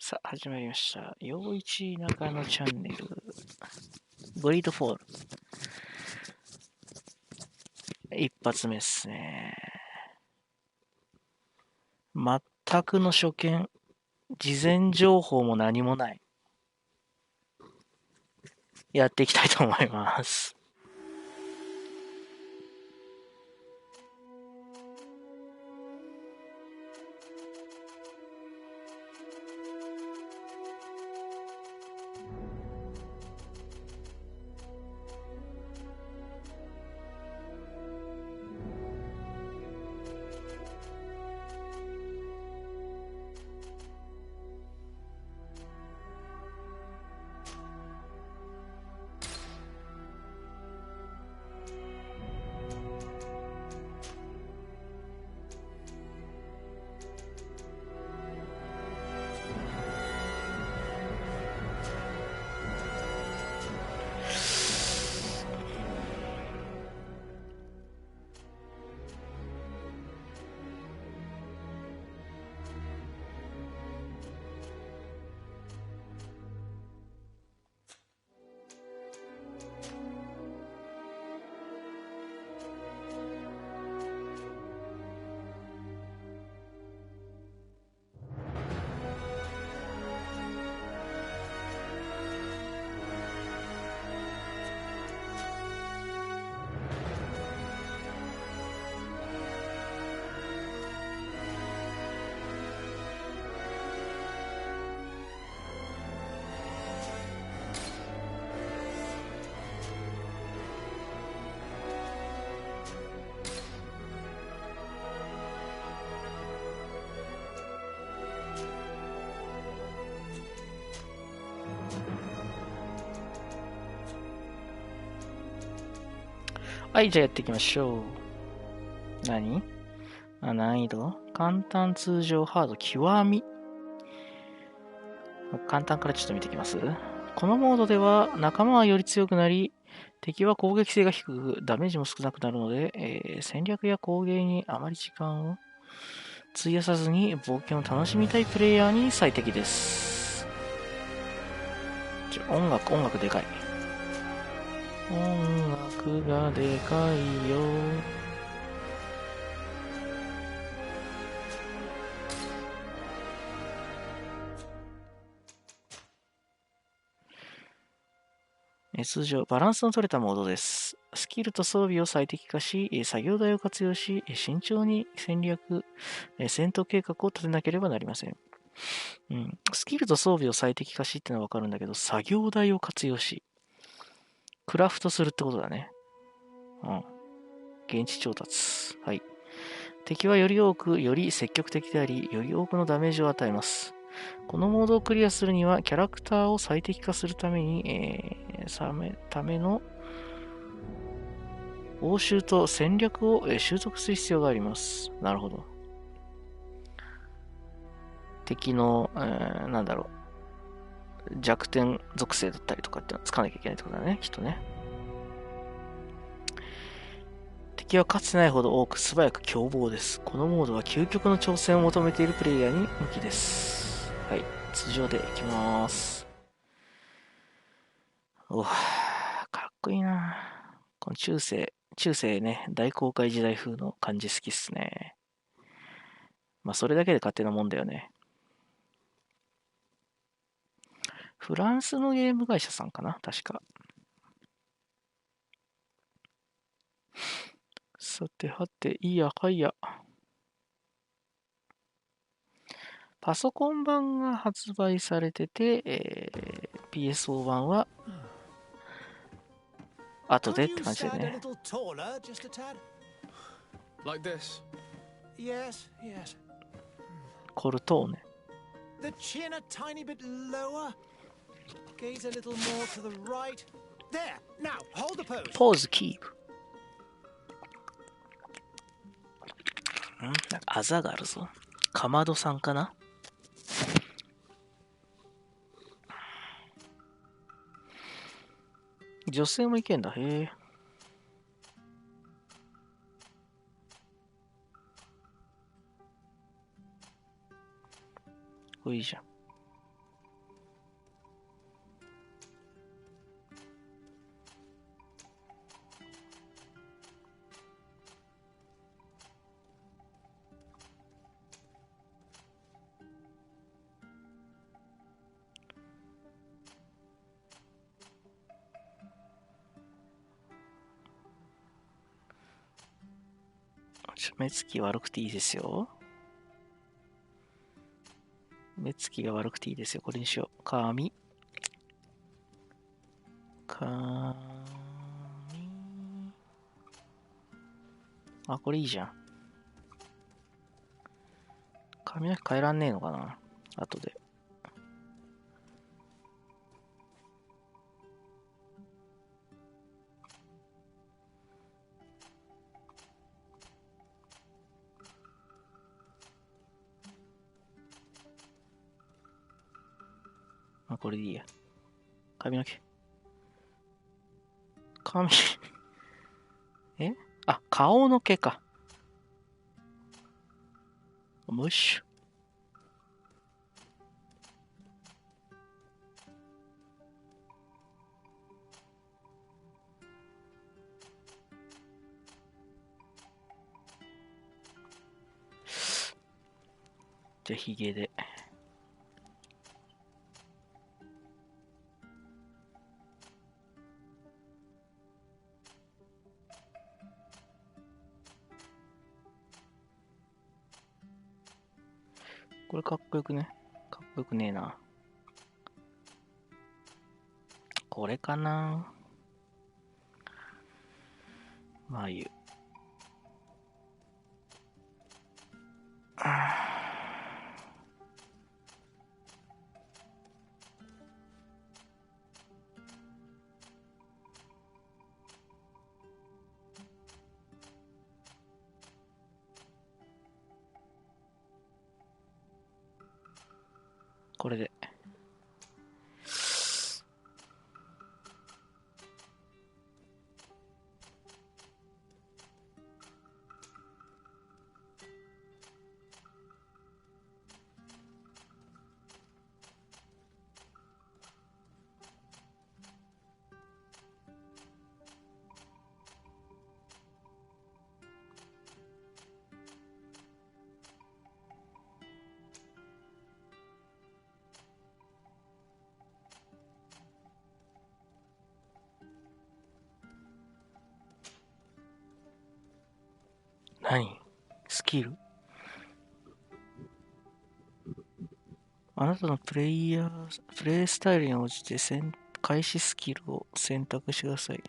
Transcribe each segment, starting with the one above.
さあ、始まりました。陽一中のチャンネル。グリードフォール。一発目っすね。全くの初見。事前情報も何もない。やっていきたいと思います。はい、じゃあやっていきましょう。難易度簡単、通常、ハード、極み。簡単からちょっと見ていきます。このモードでは仲間はより強くなり、敵は攻撃性が低く、ダメージも少なくなるので、戦略や工芸にあまり時間を費やさずに冒険を楽しみたいプレイヤーに最適です。音楽でかい。音楽がでかいよ。通常、バランスの取れたモードです。スキルと装備を最適化し、作業台を活用し、慎重に戦略、戦闘計画を立てなければなりません。スキルと装備を最適化しってのはわかるんだけど、作業台を活用し、クラフトするってことだね。現地調達。はい。敵はより多く、より積極的であり、より多くのダメージを与えます。このモードをクリアするには、キャラクターを最適化するために、ための応酬と戦略を習得する必要があります。なるほど。敵の、弱点属性だったりとかってのをつかなきゃいけないってことだね、きっとね。敵はかつてないほど多く素早く凶暴です。このモードは究極の挑戦を求めているプレイヤーに向きです。はい、通常でいきます。かっこいいな。この中世ね、大航海時代風の感じ好きっすね。まあ、それだけで勝手なもんだよね。フランスのゲーム会社さんかな確か。さてはて、いやはや。パソコン版が発売されてて、PS4 版は後でって感じでね。コルトーネ。ポーズキープ。なんかあざがあるぞ。かまどさんかな。女性もいけんだ。へえ。これいいじゃん。目つき悪くていいですよ。目つきが悪くていいですよ。これにしよう。髪。あ、これいいじゃん。髪の毛変えらんねえのかな後で。あ、これでいいや。髪の毛。えあ、顔の毛か。ムッシュ。じゃあ、ヒゲで。これかっこよくね。かっこよくねえな。これかな。眉。これで。何スキルあなたのプレイスタイルに応じて開始スキルを選択してください。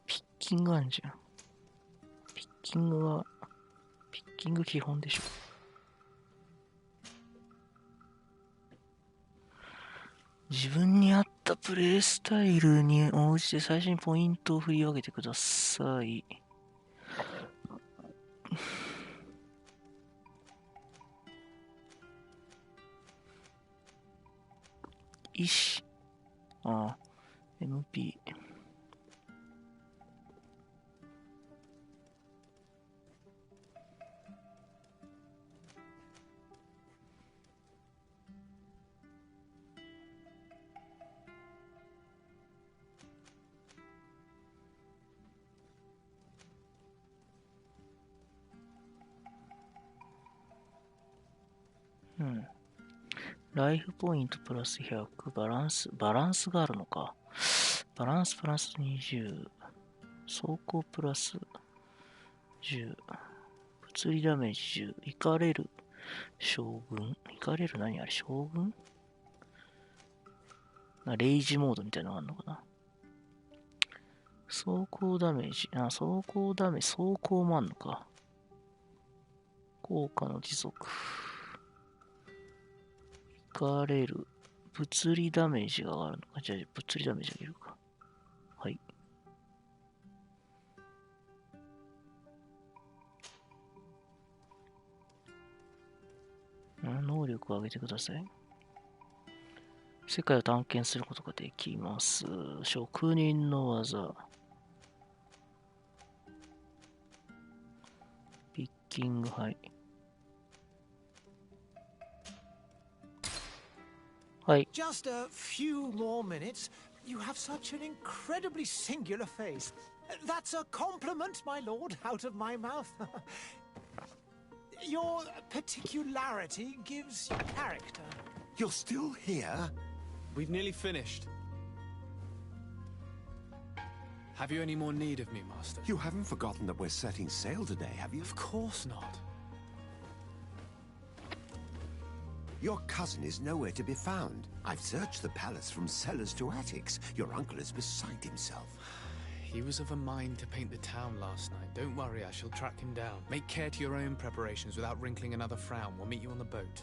ピッキングあんじゃん。ピッキング基本でしょ。自分に合ったプレイスタイルに応じて最初にポイントを振り分けてください。MP。うん。ライフポイントプラス100、バランスがあるのか。バランスプラス20、走行プラス10、物理ダメージ10、イカれる将軍。イカれる何あれ将軍レイジモードみたいなのがあるのかな。走行ダメージ。走行もあんのか。効果の持続。イカれる。物理ダメージが上がるのか。じゃあ、物理ダメージ上げるか。はい。能力を上げてください。世界を探検することができます。職人の技。キング、はい。はい。Just a few more minutes. You have such an incredibly singular face. That's a compliment, my lord, out of my mouth. Your particularity gives you character. You're still here? We've nearly finished. Have you any more need of me, Master? You haven't forgotten that we're setting sail today, have you? Of course not. Your cousin is nowhere to be found. I've searched the palace from cellars to attics. Your uncle is beside himself. He was of a mind to paint the town last night. Don't worry, I shall track him down. Make care to your own preparations without wrinkling another frown. We'll meet you on the boat.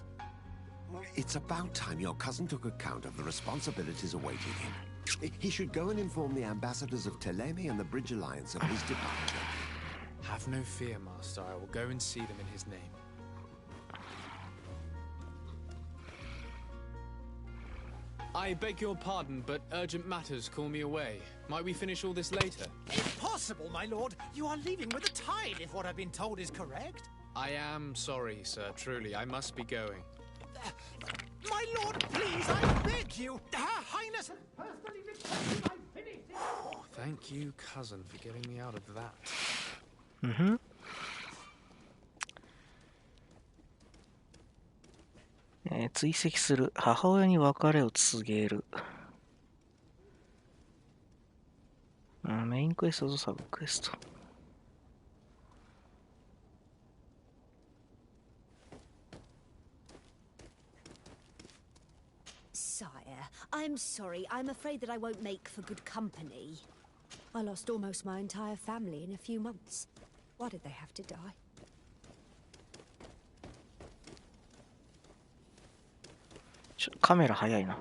It's about time your cousin took account of the responsibilities awaiting him. He should go and inform the ambassadors of Telemi and the Bridge Alliance of his departure. Have no fear, Master. I will go and see them in his name. I beg your pardon, but urgent matters call me away. Might we finish all this later? Impossible, my lord. You are leaving with the tide, if what I've been told is correct. I am sorry, sir. Truly, I must be going. My lord, please, I beg you. Her Highness has personally requested I finish this. Oh, thank you, cousin, for getting me out of that. Mm-hmm. 追跡する。母親に別れを告げる。メインクエストとサブクエスト。Sire, I'm sorry. I'm afraid that I won't make for good company. I lost almost my entire family in a few months. Why did they have to die? カメラ早いな。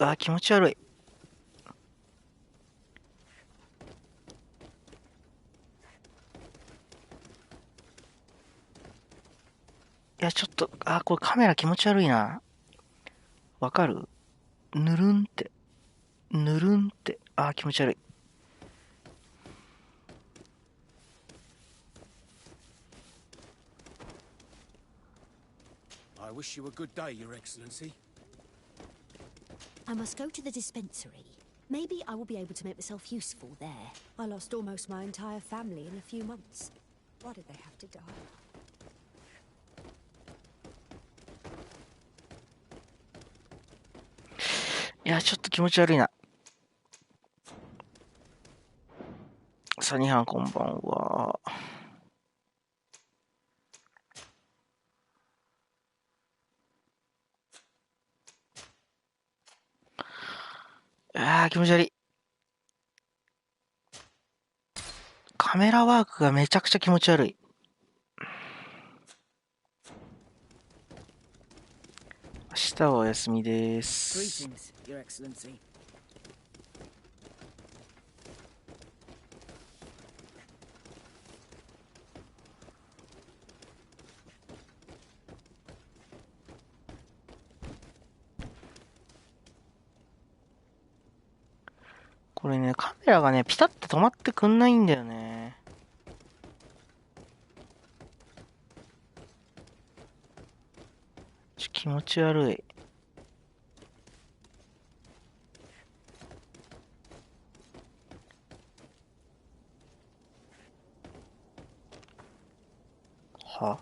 あー、気持ち悪い。いや、ちょっと、これカメラ気持ち悪いな。わかる？ぬるんって。ぬるんって。気持ち悪い。I wish you a good day, Your Excellency. I must go to the dispensary. Maybe I will be able to make myself useful there. I lost almost my entire family in a few months. Why did they have to die? いや、ちょっと気持ち悪いな。サニハンこんばんは。気持ち悪い。カメラワークがめちゃくちゃ気持ち悪い。明日はお休みです。Greetings, Your Excellency. これね、カメラがね、ピタッと止まってくんないんだよね。気持ち悪い。は？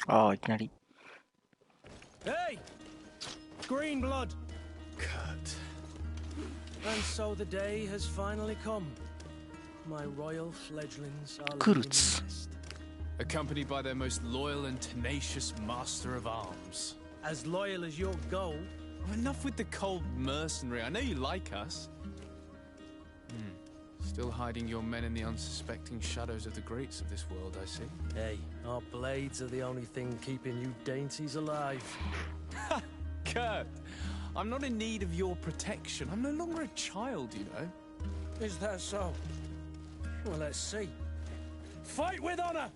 ああ、いきなり。Hey! Green blood! Kurt. And so the day has finally come. My royal fledglings are Kurz. leaving the nest. Accompanied by their most loyal and tenacious master of arms. As loyal as your goal. Oh, enough with the cold mercenary. I know you like us. Still hiding your men in the unsuspecting shadows of the greats of this world, I see. Hey, our blades are the only thing keeping you dainties alive. Kurt, I'm not in need of your protection. I'm no longer a child, you know. Is that so? Well, let's see. Fight with honor!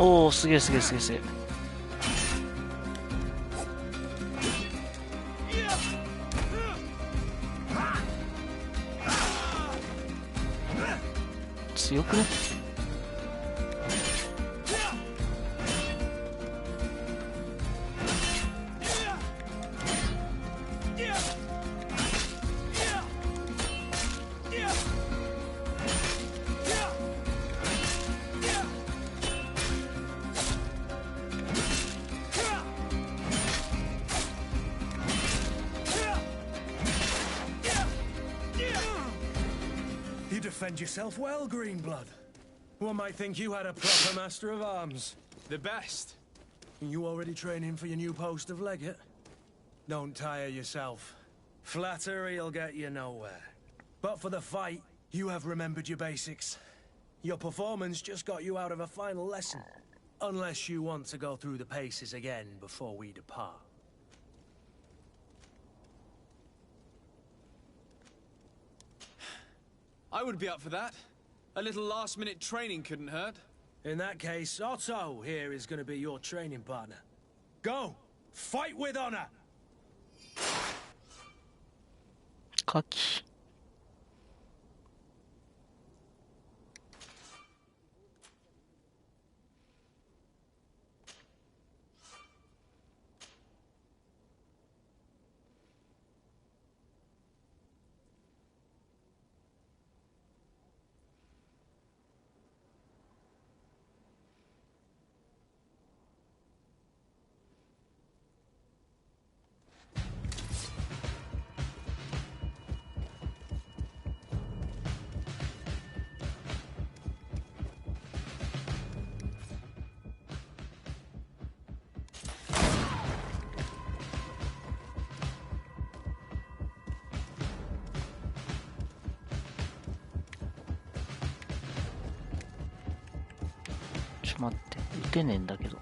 おお、すげえすげえすげえすげえ。強くね。You defend yourself well, Greenblood. One might think you had a proper master of arms. The best. You already training for your new post of legate? Don't tire yourself. Flattery'll get you nowhere. But for the fight, you have remembered your basics. Your performance just got you out of a final lesson. Unless you want to go through the paces again before we depart. I would be up for that. A little last-minute training couldn't hurt. In that case, Otto here is going to be your training partner. Go! Fight with honor! カキ。ちょっと待って、打てねえんだけど。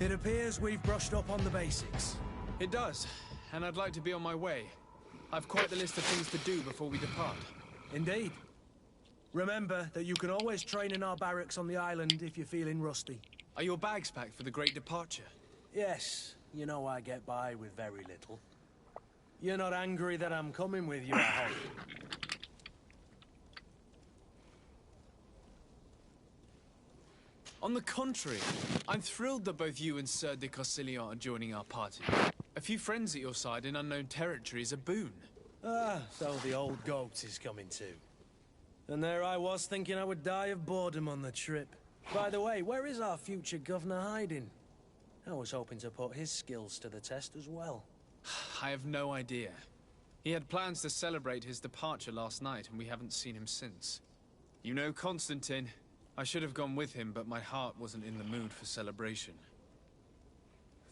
It appears we've brushed up on the basics. It does, and I'd like to be on my way. I've quite the list of things to do before we depart. Indeed. Remember that you can always train in our barracks on the island if you're feeling rusty. Are your bags packed for the great departure? Yes, you know I get by with very little. You're not angry that I'm coming with you, I hope. On the contrary, I'm thrilled that both you and Sir de Corsillon are joining our party. A few friends at your side in unknown territory is a boon. Ah, so the old goat is coming too. And there I was thinking I would die of boredom on the trip. By the way, where is our future governor hiding? I was hoping to put his skills to the test as well. I have no idea. He had plans to celebrate his departure last night, and we haven't seen him since. You know Constantine. I should have gone with him, but my heart wasn't in the mood for celebration.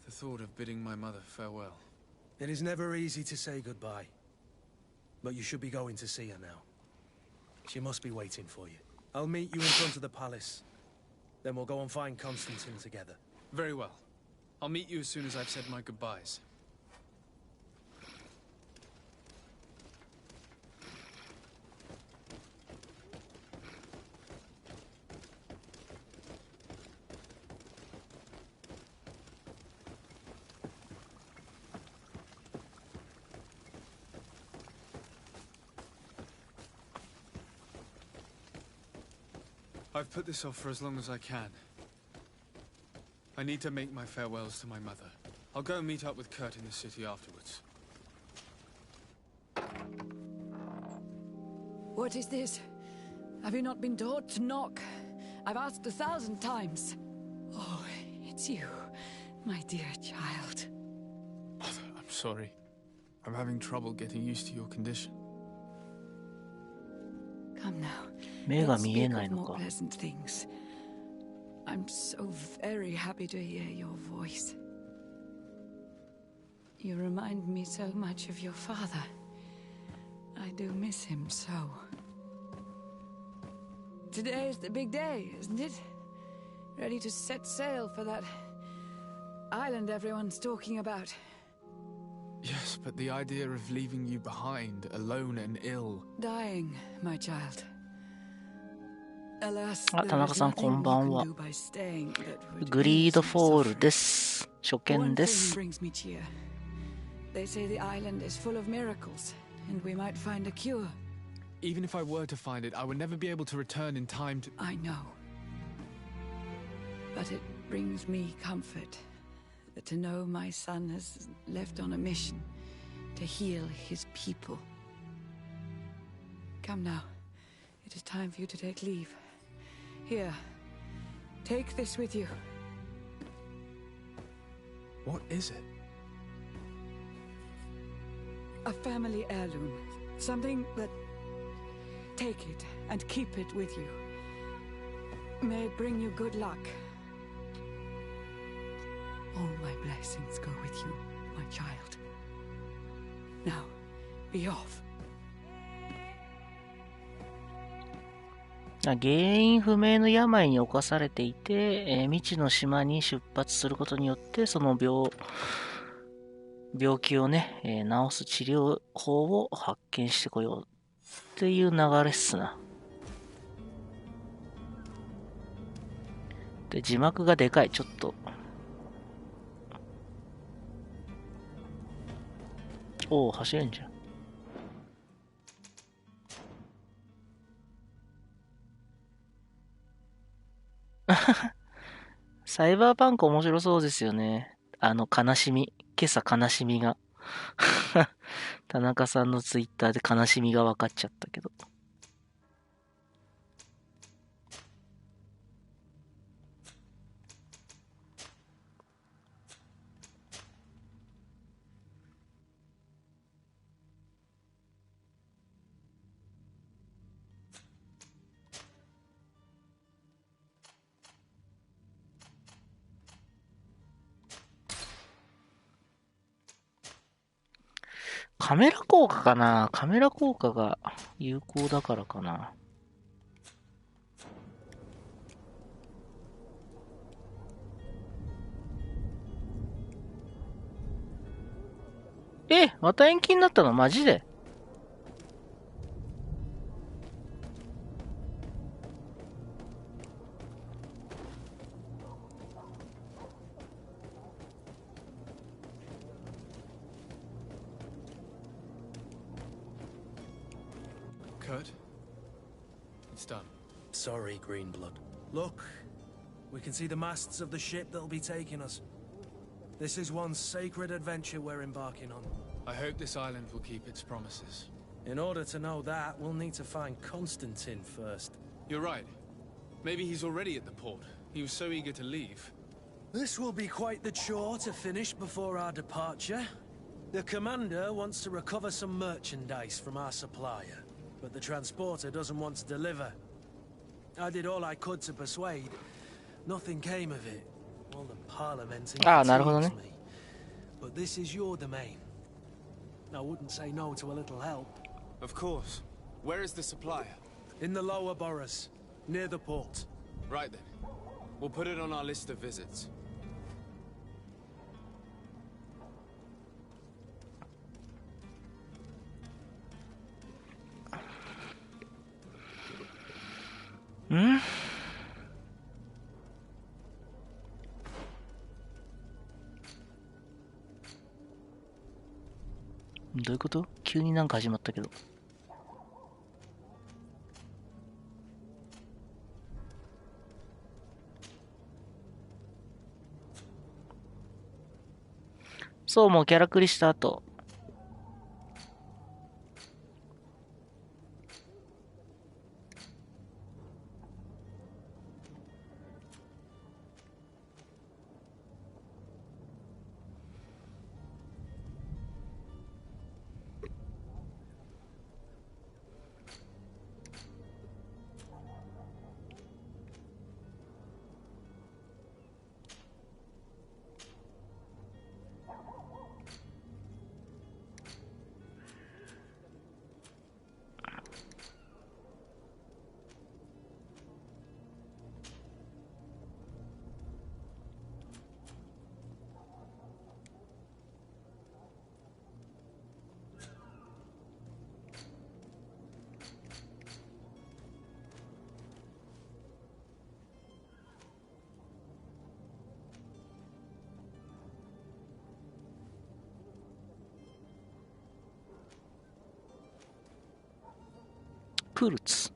The thought of bidding my mother farewell. It is never easy to say goodbye. But you should be going to see her now. She must be waiting for you. I'll meet you in front of the palace. Then we'll go and find Constantine together. Very well. I'll meet you as soon as I've said my goodbyes. I've put this off for as long as I can. I need to make my farewells to my mother. I'll go and meet up with Kurt in the city afterwards. What is this? Have you not been taught to knock? I've asked 1,000 times. Oh, it's you, my dear child. Mother, I'm sorry. I'm having trouble getting used to your condition. Come now. 目が Let's 見え speak ない of の more か。 pleasant things. I'm so very happy to hear your voice. You remind me so much of your father. I do miss him so. Today is the big day, isn't it? Ready to set sail for that island everyone's talking about. Yes, but the idea of leaving you behind, alone and ill. Dying, my child. Alas, あ、田中さんこんばんは。 Greed グリードフォールです。初見です。 brings me cheer. They say the island is full of miracles, and we might find a cure. Even if I were to find it, I would never be able to return in time to... I know. But it brings me comfort to know my son has left on a mission to heal his people. Come now. It is time for you to take leave. Here, take this with you. What is it? A family heirloom. Something that... Take it and keep it with you. May it bring you good luck. All my blessings go with you, my child. Now, be off. 原因不明の病に侵されていて、未知の島に出発することによって、その病気をね、治す治療法を発見してこようっていう流れっすな。で、字幕がでかい、ちょっと。おお、走れんじゃん。サイバーパンク面白そうですよね。悲しみ。今朝悲しみが。田中さんのツイッターで悲しみが分かっちゃったけど。カメラ効果かな？カメラ効果が有効だからかな。また延期になったの？マジで？Kurt, it's done. Sorry, Greenblood. Look, we can see the masts of the ship that'll be taking us. This is one sacred adventure we're embarking on. I hope this island will keep its promises. In order to know that, we'll need to find Constantine first. You're right. Maybe he's already at the port. He was so eager to leave. This will be quite the chore to finish before our departure. The commander wants to recover some merchandise from our supplier, but the transporter doesn't want to deliver. I did all I could to persuade. Nothing came of it. All the parliamenting fatigues me. But this is your domain. I wouldn't say no to a little help. Of course. Where is the supplier? In the lower boroughs, near the port. Right then. We'll put it on our list of visits. Hmm? どういうこと？急になんか始まったけど。そう、もうキャラクリした後。クルツ。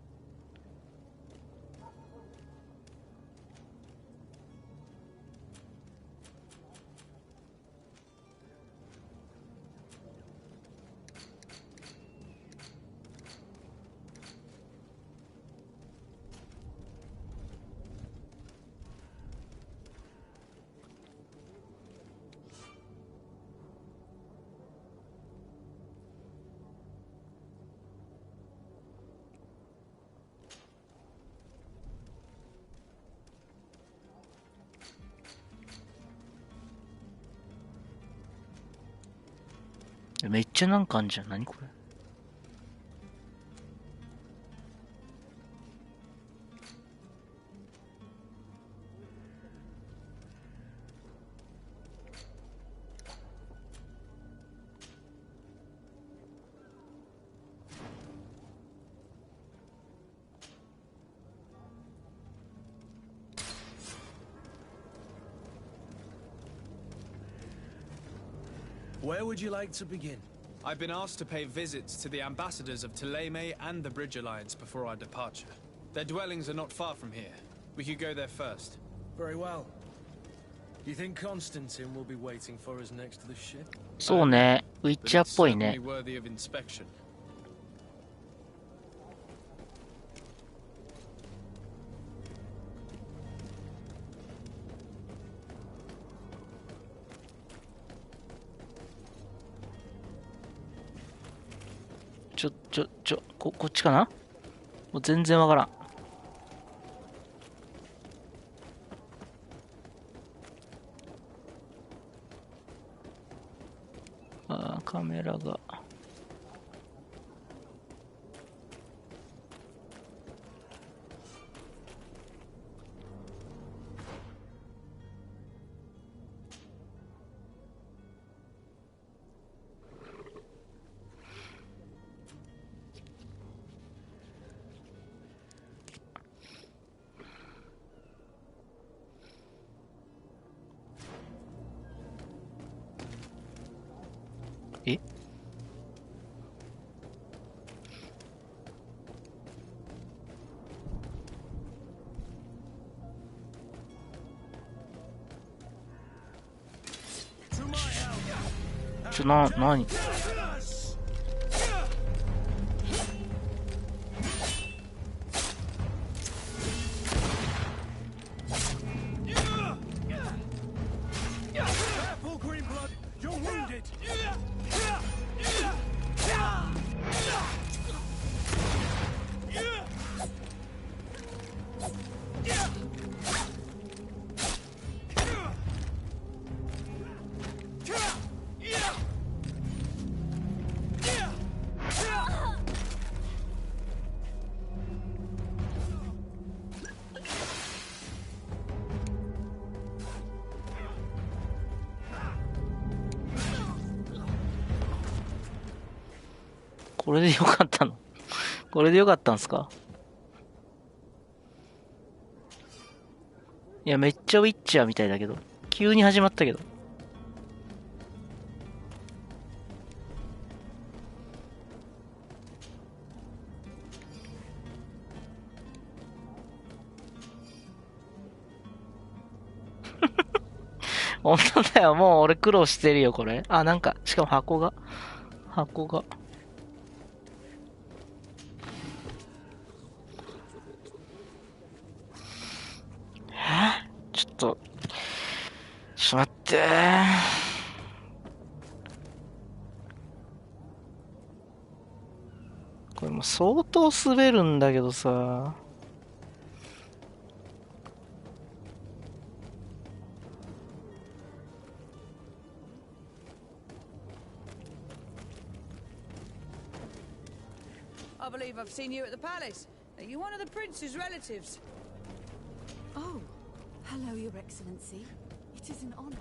めっちゃなんかあんじゃん。何これ。Where would you like to begin? I've been asked to pay visits to the ambassadors of Thélème and the Bridge Alliance before our departure. Their dwellings are not far from here. We could go there first. Very well. Do you think Constantine will be waiting for us next to the ship? そうね。ウィッ But チャー it's っぽいね certainly。worthy of inspection. こっちかな。もう全然わからん。あー、カメラが。え、 何 Careful, Greenblood! You're wounded! これでよかったの？これでよかったんすか？いや、めっちゃウィッチャーみたいだけど。急に始まったけど。本当だよ、もう俺苦労してるよ、これ。あ、なんか、しかも箱が。ちょっと待って。これもう相当滑るんだけどさ。I believe I've seen you at the palace. Are you one of the prince's relatives? Oh, hello, Your Excellency. It is an honor.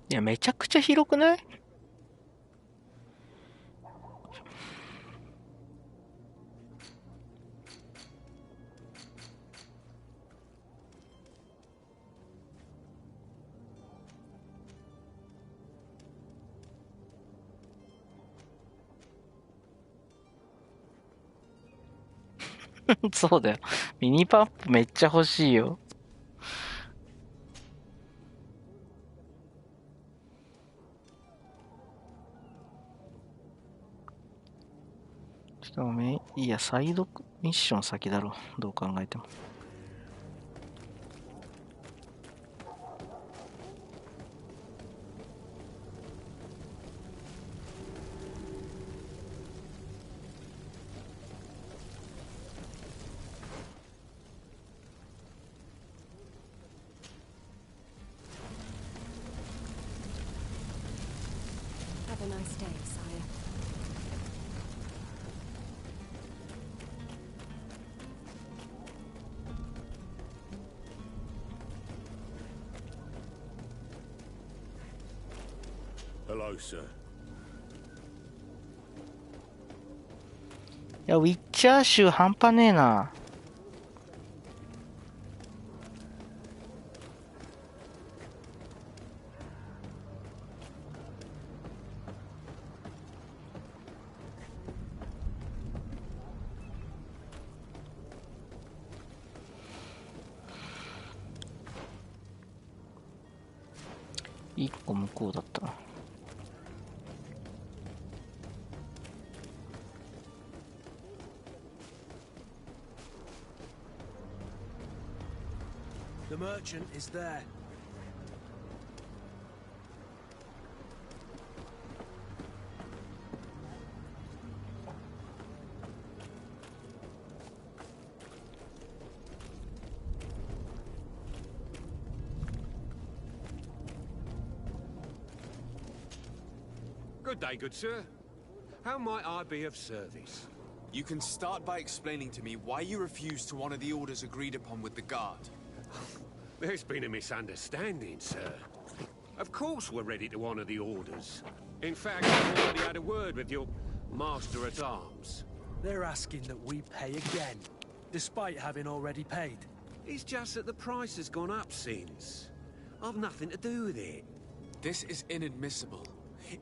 いや、めちゃくちゃ広くない？そうだよ。ミニパップめっちゃ欲しいよ。しかもいや、サイドミッション先だろ。どう考えても。Have a nice day, sire. Hello, sir. いや、ウィッチャー集半端ねえな。一個向こうだったな。The merchant is there. Good day, good sir. How might I be of service? You can start by explaining to me why you refuse to honor the orders agreed upon with the guard. There's been a misunderstanding, sir. Of course we're ready to honor the orders. In fact, I've already had a word with your master-at-arms. They're asking that we pay again, despite having already paid. It's just that the price has gone up since. I've nothing to do with it. This is inadmissible.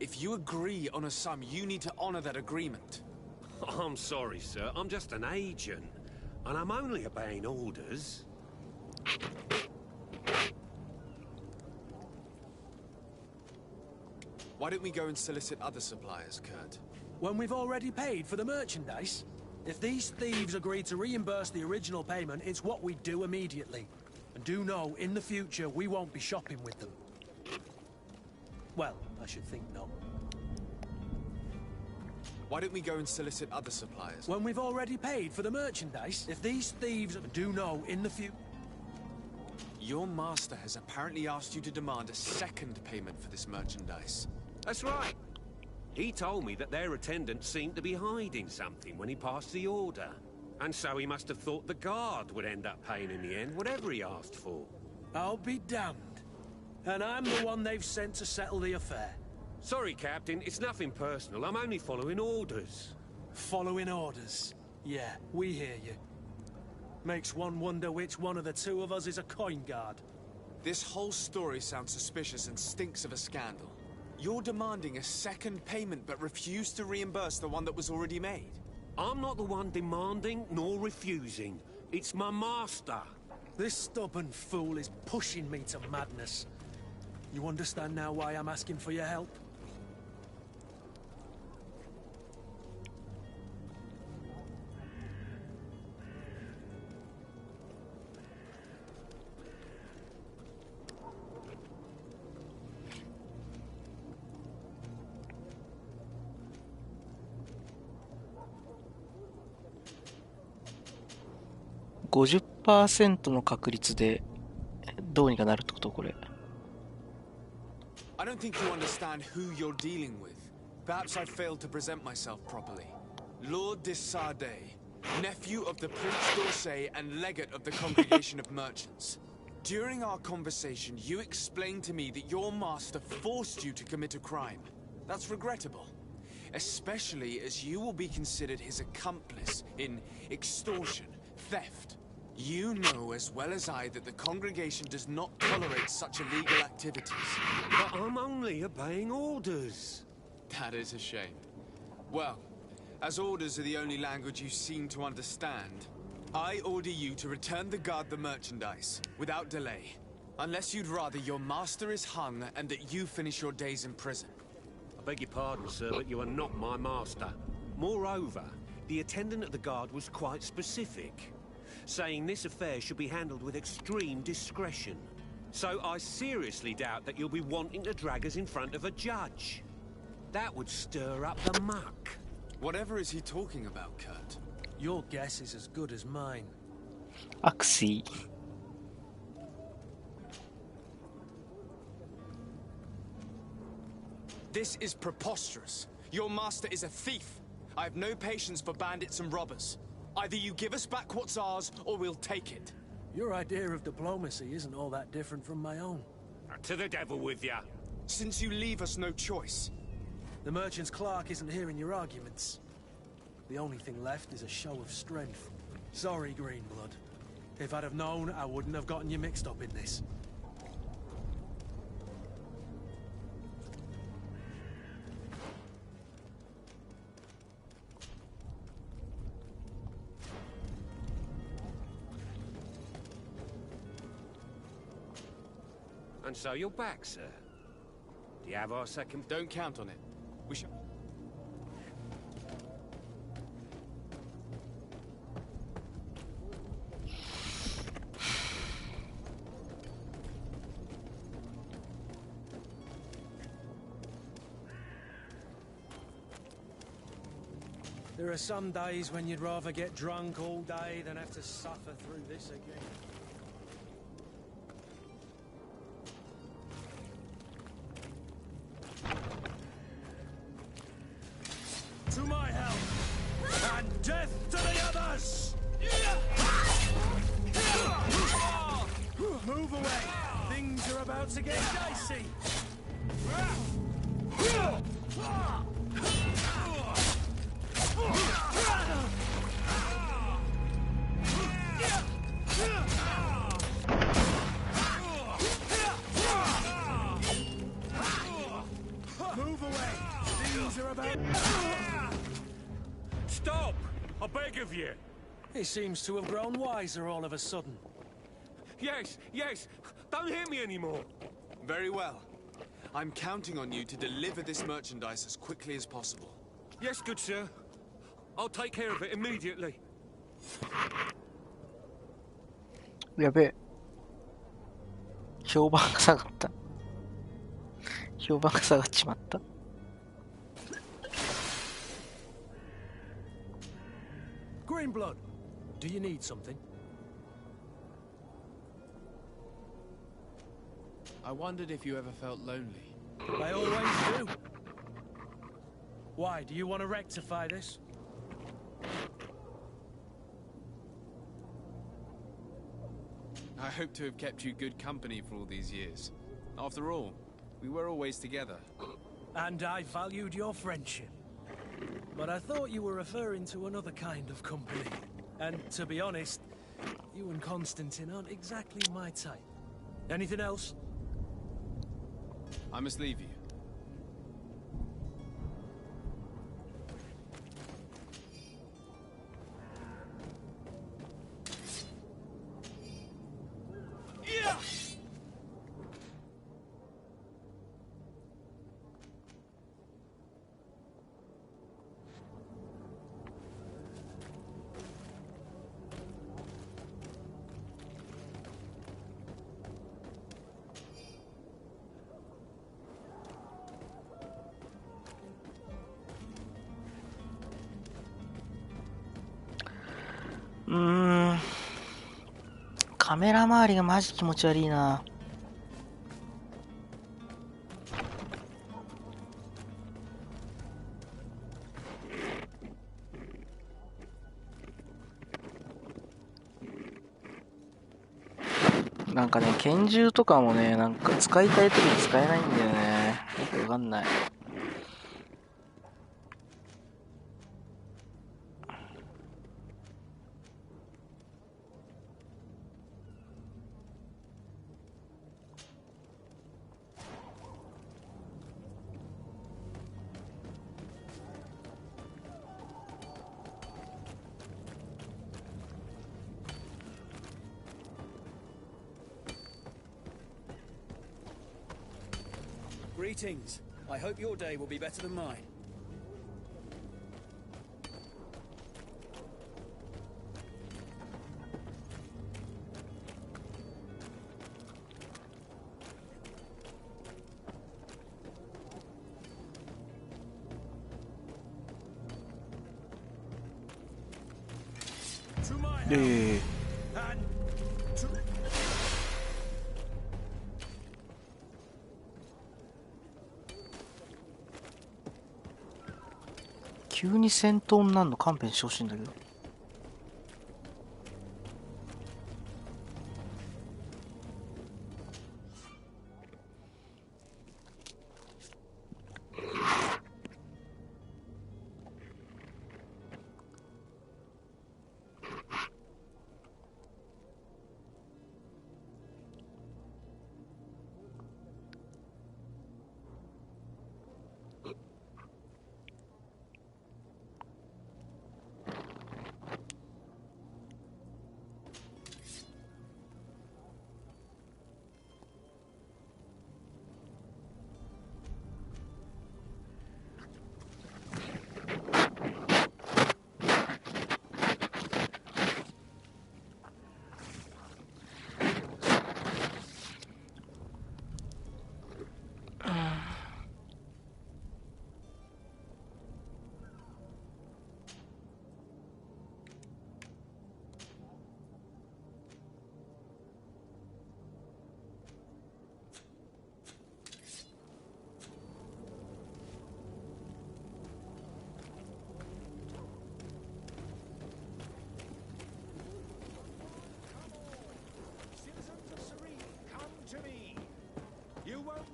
If you agree on a sum, you need to honor that agreement. I'm sorry, sir. I'm just an agent. And I'm only obeying orders. Why don't we go and solicit other suppliers, Kurt? When we've already paid for the merchandise? If these thieves agree to reimburse the original payment, it's what we do immediately. And do know, in the future, we won't be shopping with them. Well, I should think not. Why don't we go and solicit other suppliers? When we've already paid for the merchandise, if these thieves do know in the future... Your master has apparently asked you to demand a second payment for this merchandise. That's right. He told me that their attendant seemed to be hiding something when he passed the order. And so he must have thought the guard would end up paying in the end, whatever he asked for. I'll be damned. And I'm the one they've sent to settle the affair. Sorry, Captain, it's nothing personal. I'm only following orders. Following orders? Yeah, we hear you. Makes one wonder which one of the two of us is a coin guard. This whole story sounds suspicious and stinks of a scandal. You're demanding a second payment but refuse to reimburse the one that was already made. I'm not the one demanding nor refusing. It's my master. This stubborn fool is pushing me to madness. You understand now why I'm asking for your help?50% の確率でどうにかなるってことこれ。I don't think you understand who you're dealing with. Perhaps I failed to present myself properly. Lord de Sardet, nephew of the Prince d'Orsay and legate of the Congregation of Merchants. During our conversation, you explained to me that your master forced you to commit a crime. That's regrettable. Especially as you will be considered his accomplice in extortion, theft. You know as well as I that the congregation does not tolerate such illegal activities. But I'm only obeying orders. That is a shame. Well, as orders are the only language you seem to understand, I order you to return the guard the merchandise, without delay. Unless you'd rather your master is hung and that you finish your days in prison. I beg your pardon, sir, but you are not my master. Moreover, the attendant at the guard was quite specific, saying this affair should be handled with extreme discretion. So I seriously doubt that you'll be wanting to drag us in front of a judge. That would stir up the muck. Whatever is he talking about, Kurt? Your guess is as good as mine. アクシー。This is preposterous. Your master is a thief. I have no patience for bandits and robbers. Either you give us back what's ours, or we'll take it. Your idea of diplomacy isn't all that different from my own. To the devil with ya. Since you leave us no choice. The merchant's clerk isn't hearing your arguments. The only thing left is a show of strength. Sorry, Greenblood. If I'd have known, I wouldn't have gotten you mixed up in this. And so you're back, sir. Do you have our second? Don't count on it. We shall... There are some days when you'd rather get drunk all day than have to suffer through this again. To my help! And death to the others! Move away! Things are about to get dicey! Move away! Things are about... Stop! I beg of you! He seems to have grown wiser all of a sudden. Yes, yes! Don't hit me anymore! Very well. I'm counting on you to deliver this merchandise as quickly as possible. Yes, good sir. I'll take care of it immediately. やべえ。評判が下がった。評判が下がっちまった。Greenblood, do you need something? I wondered if you ever felt lonely. I always do. Why, do you want to rectify this? I hope to have kept you good company for all these years. After all, we were always together. And I valued your friendship. But I thought you were referring to another kind of company. And to be honest, you and Constantine aren't exactly my type. Anything else? I must leave you.カメラ周りがマジ気持ち悪いな。なんかね、拳銃とかもね、なんか使いたいときに使えないんだよね。よくわかんない。Greetings. I hope your day will be better than mine. To my help. Yeah. And to... 急に戦闘になるの勘弁してほしいんだけど。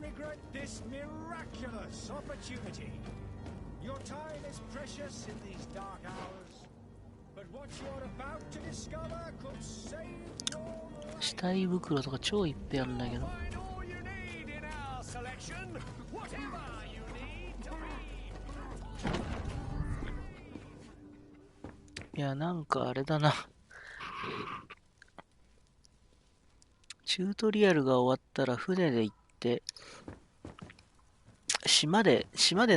Regret this miraculous opportunity. Your time is precious in these dark hours, but what you're about to discover could save your life. 死体袋とか超いっぺんあるんだけど。Find all you need in our selection. Whatever you need to read. いや、なんかあれだな。チュートリアルが終わったら船で行って、島で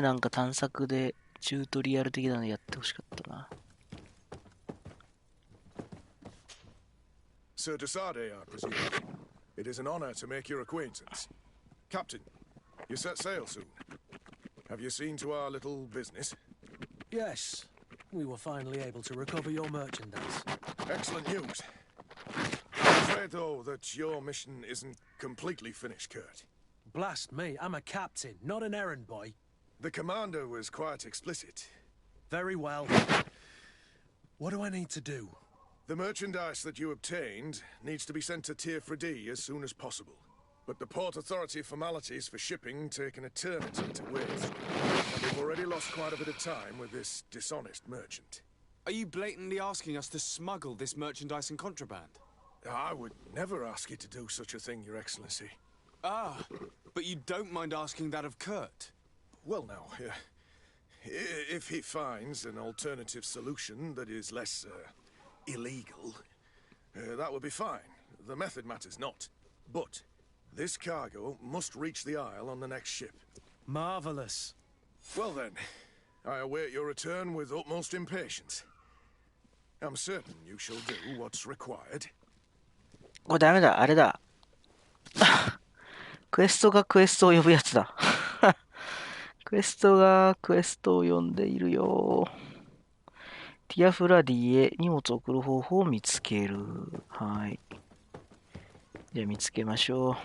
なんか探索でチュートリアル的なのやってほしかったな。Sir Desade, I presume. It is an honor to make your acquaintance. Captain, you set sail soon. Have you seen to our little business? Yes, we were finally able to recover your merchandise. Excellent news. I'm afraid, though, that your mission isn't completely finished, Kurt. Blast me, I'm a captain, not an errand boy. The commander was quite explicit. Very well. What do I need to do? The merchandise that you obtained needs to be sent to Tier 4D as soon as possible. But the Port Authority formalities for shipping take an eternity to wait through. And we've already lost quite a bit of time with this dishonest merchant. Are you blatantly asking us to smuggle this merchandise and contraband? I would never ask you to do such a thing, Your Excellency. Ah, but you don't mind asking that of Kurt? Well, now, if he finds an alternative solution that is less illegal, that would be fine. The method matters not. But this cargo must reach the Isle on the next ship. Marvelous. Well then, I await your return with utmost impatience. I'm certain you shall do what's required. これダメだ、あれだ。クエストがクエストを呼ぶやつだ。クエストがクエストを呼んでいるよ。ティアフラディへ荷物を送る方法を見つける。はい。じゃあ見つけましょう。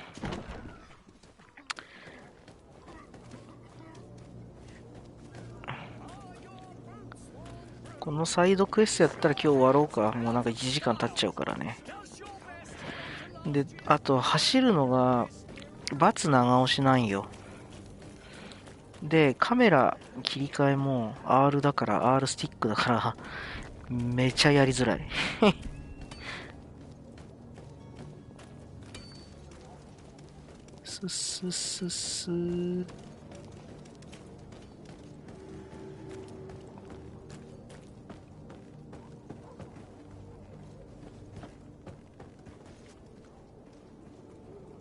このサイドクエストやったら今日終わろうか。もうなんか1時間経っちゃうからね。で、あと走るのがバツ長押しなんよ。で、カメラ切り替えも R だから、R スティックだから、めちゃやりづらい。ススススー。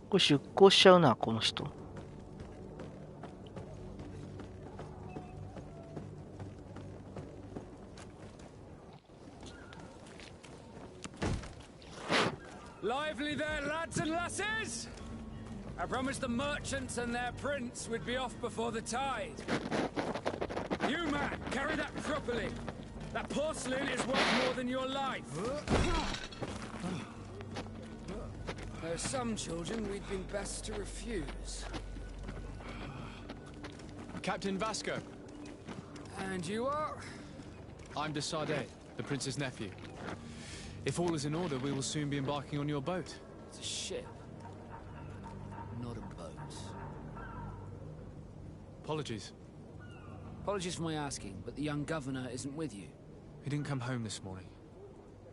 これ出航しちゃうな、この人。Lively there, lads and lasses! I promised the merchants and their prince we'd be off before the tide. You, man, carry that properly. That porcelain is worth more than your life. There are some children we'd been best to refuse. Captain Vasco. And you are? I'm de Sardet, the prince's nephew. If all is in order, we will soon be embarking on your boat. It's a ship, not a boat. Apologies. Apologies for my asking, but the young governor isn't with you. He didn't come home this morning.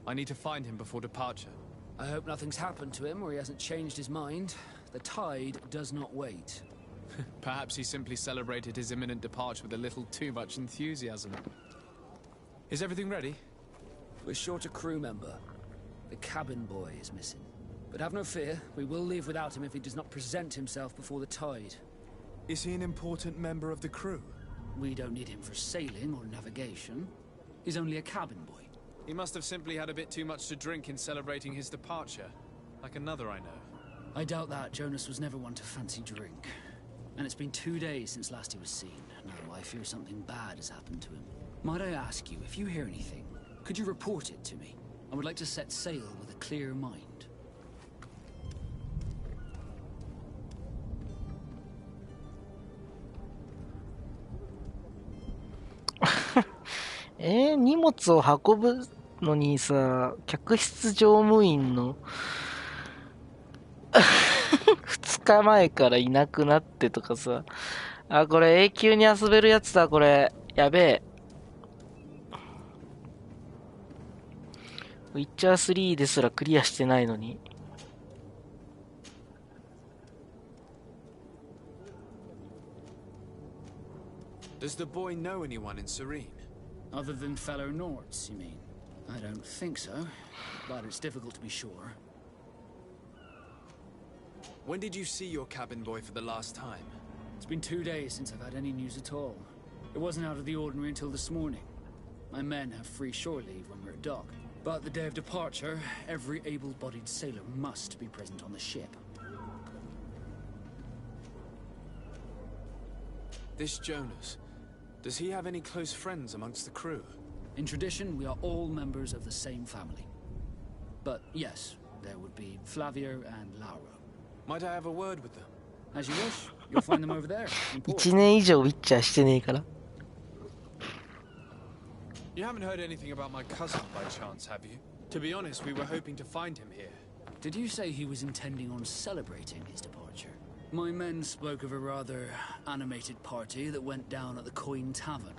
I need to find him before departure. I hope nothing's happened to him or he hasn't changed his mind. The tide does not wait. Perhaps he simply celebrated his imminent departure with a little too much enthusiasm. Is everything ready? We're short a crew member. The cabin boy is missing. But have no fear, we will leave without him if he does not present himself before the tide. Is he an important member of the crew? We don't need him for sailing or navigation. He's only a cabin boy. He must have simply had a bit too much to drink in celebrating his departure. Like another I know. I doubt that. Jonas was never one to fancy drink. And it's been 2 days since last he was seen. Now I fear something bad has happened to him. Might I ask you, if you hear anything, could you report it to me? I would like to set sail with a clear mind.荷物を運ぶのにさ、客室乗務員の2日前からいなくなってとかさ。あ、これ永久に遊べるやつだ、これ。やべえ。ウィッチャー3ですらクリアしてないのに。Does the boy know anyone in Serene? Other than fellow Nords, you mean? I don't think so, but it's difficult to be sure. When did you see your cabin boy for the last time? It's been 2 days since I've had any news at all. It wasn't out of the ordinary until this morning. My men have free shore leave when we're at dock. But the day of departure, every able-bodied sailor must be present on the ship. This Jonas, does he have any close friends amongst the crew? In tradition, we are all members of the same family. But yes, there would be Flavio and Laura. Might I have a word with them? As you wish. You'll find them over there. in port. 1年以上ウィッチャーしてねえから。You haven't heard anything about my cousin by chance, have you? To be honest, we were hoping to find him here. Did you say he was intending on celebrating his departure? My men spoke of a rather animated party that went down at the Coin Tavern,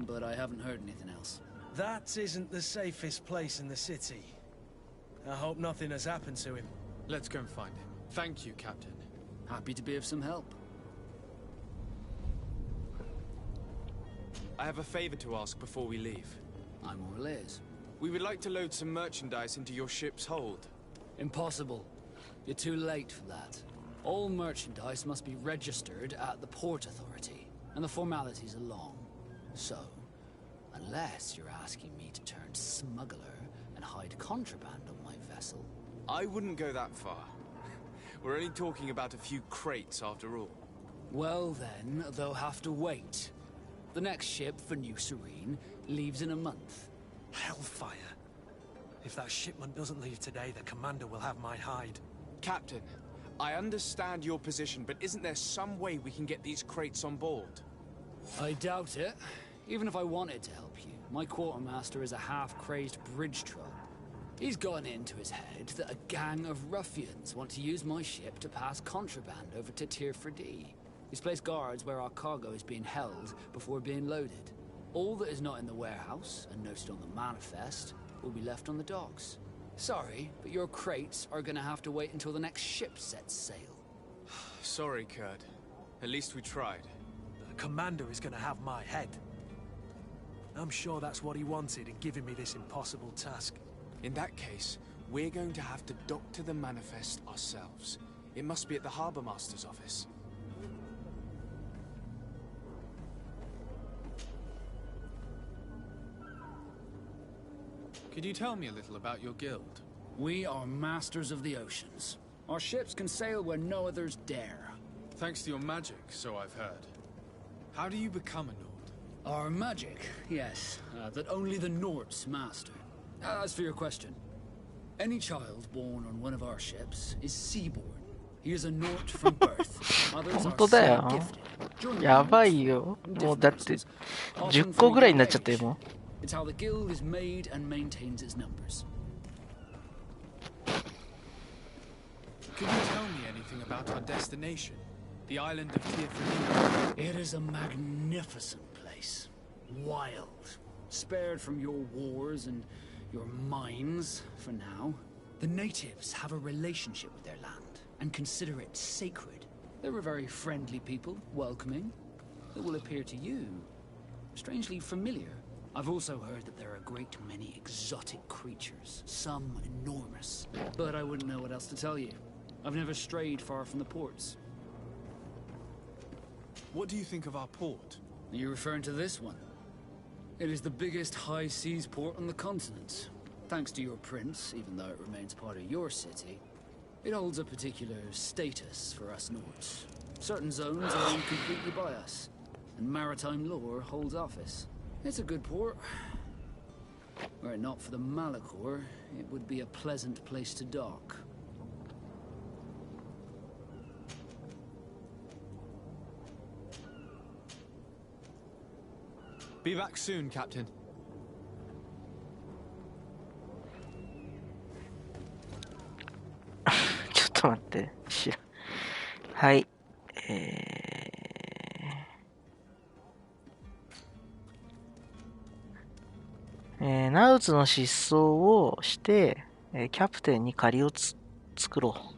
but I haven't heard anything else. That isn't the safest place in the city. I hope nothing has happened to him. Let's go and find him. Thank you, Captain. Happy to be of some help. I have a favor to ask before we leave. I'm all ears. We would like to load some merchandise into your ship's hold. Impossible. You're too late for that. All merchandise must be registered at the Port Authority, and the formalities are long. So, unless you're asking me to turn smuggler and hide contraband on my vessel. I wouldn't go that far. We're only talking about a few crates after all. Well then, they'll have to wait. The next ship for New Serene leaves in a month. Hellfire. If that shipment doesn't leave today, the commander will have my hide. Captain, I understand your position, but isn't there some way we can get these crates on board? I doubt it. Even if I wanted to help you, my quartermaster is a half-crazed bridge troll. He's gotten into his head that a gang of ruffians want to use my ship to pass contraband over to Tirfredi. He's placed guards where our cargo is being held before being loaded. All that is not in the warehouse and noted on the manifest will be left on the docks. Sorry, but your crates are gonna have to wait until the next ship sets sail. Sorry, Kurt. At least we tried. The commander is gonna have my head. I'm sure that's what he wanted in giving me this impossible task. In that case, we're going to have to doctor the manifest ourselves. It must be at the Harbour Master's office. Could you tell me a little about your guild? We are masters of the oceans. Our ships can sail where no others dare. Thanks to your magic, so I've heard. How do you become a Nord? Our magic, yes, that only the Nords master. As for your question, any child born on one of our ships is seaborn. He is a Nort from birth. Others 本 are 当だよ。 so gifted. やばいよ。もうだって10個ぐらいになっちゃったよも It's how the guild is made and maintains its numbers. Can you tell me anything about our destination? The island of Teofilina? It is a magnificent place. Wild. Spared from your wars and your mines for now. The natives have a relationship with their land and consider it sacred. They're a very friendly people, welcoming. It will appear to you strangely familiar. I've also heard that there are a great many exotic creatures, some enormous. But I wouldn't know what else to tell you. I've never strayed far from the ports. What do you think of our port? Are you referring to this one? It is the biggest high seas port on the continent. Thanks to your prince, even though it remains part of your city, it holds a particular status for us Nords. Certain zones are owned completely by us, and maritime law holds office. It's a good port. Were it not for the Malachor, it would be a pleasant place to dock. Be back soon, Captain. ちょっと待って。はい。ナウツの失踪をして、キャプテンに借りを作ろう。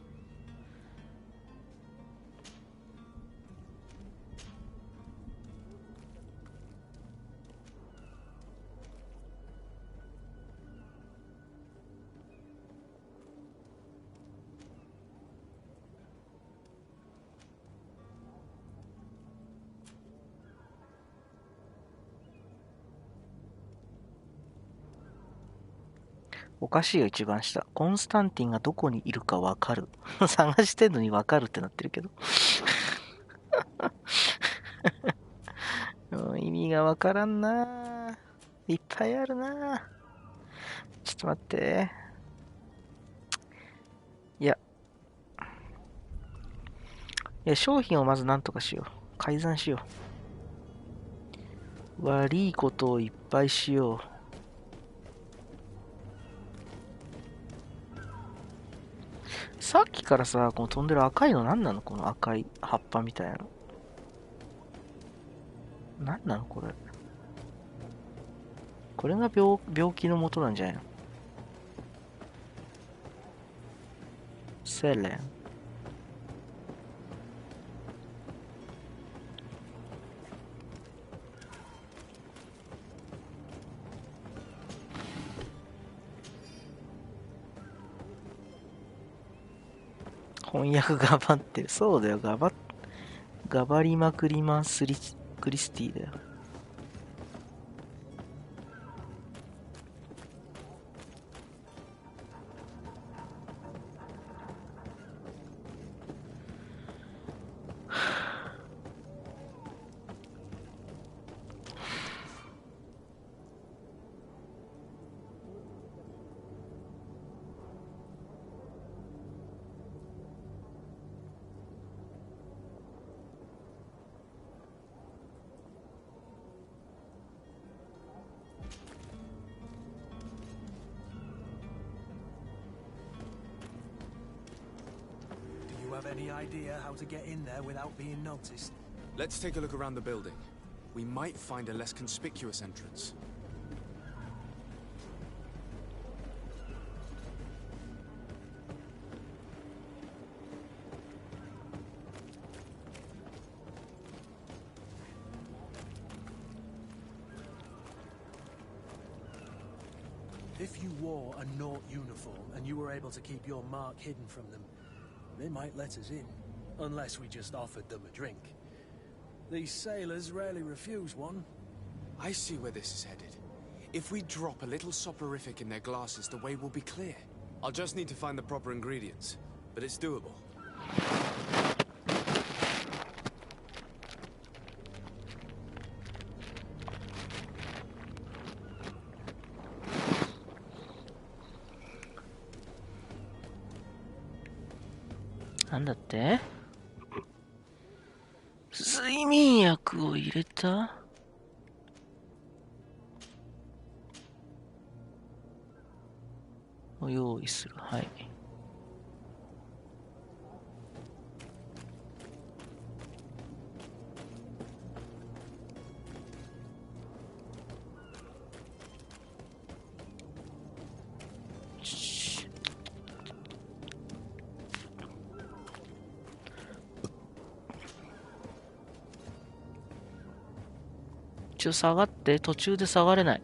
おかしいよ、一番下。コンスタンティンがどこにいるかわかる。探してんのにわかるってなってるけど。意味がわからんな。いっぱいあるな。ちょっと待って。いや、商品をまずなんとかしよう。改ざんしよう。悪いことをいっぱいしよう。さっきからさ、この飛んでる赤いの何なの？この赤い葉っぱみたいなの。何なのこれ。これが病気の元なんじゃないの？セレン。翻訳頑張ってる。そうだよ、がばりまくりますクリスティだよ。Any idea how to get in there without being noticed? Let's take a look around the building. We might find a less conspicuous entrance. If you wore a Nort uniform and you were able to keep your mark hidden from them, they might let us in, unless we just offered them a drink. These sailors rarely refuse one. I see where this is headed. If we drop a little soporific in their glasses, the way will be clear. I'll just need to find the proper ingredients, but it's doable. なんだって？睡眠薬を入れた？を用意する。はい。一応下がって、途中で下がれない。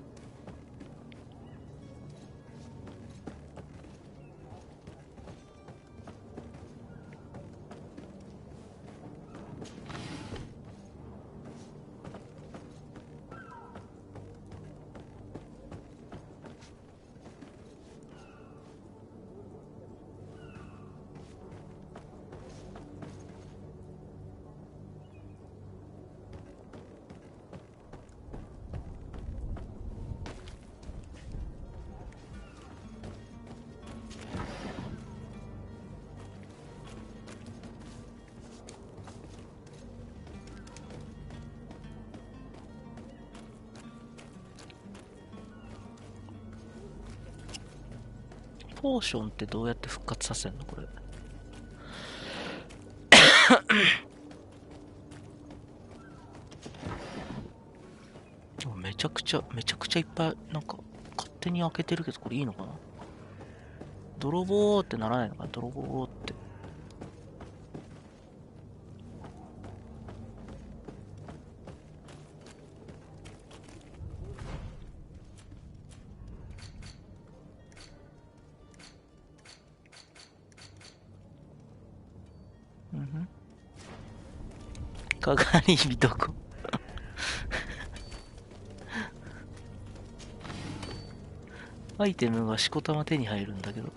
ポーションってどうやって復活させんのこれ。めちゃくちゃいっぱい、なんか、勝手に開けてるけど、これいいのかな？泥棒ってならないのかな？泥棒って。鏡見とこ。アイテムがしこたま手に入るんだけど。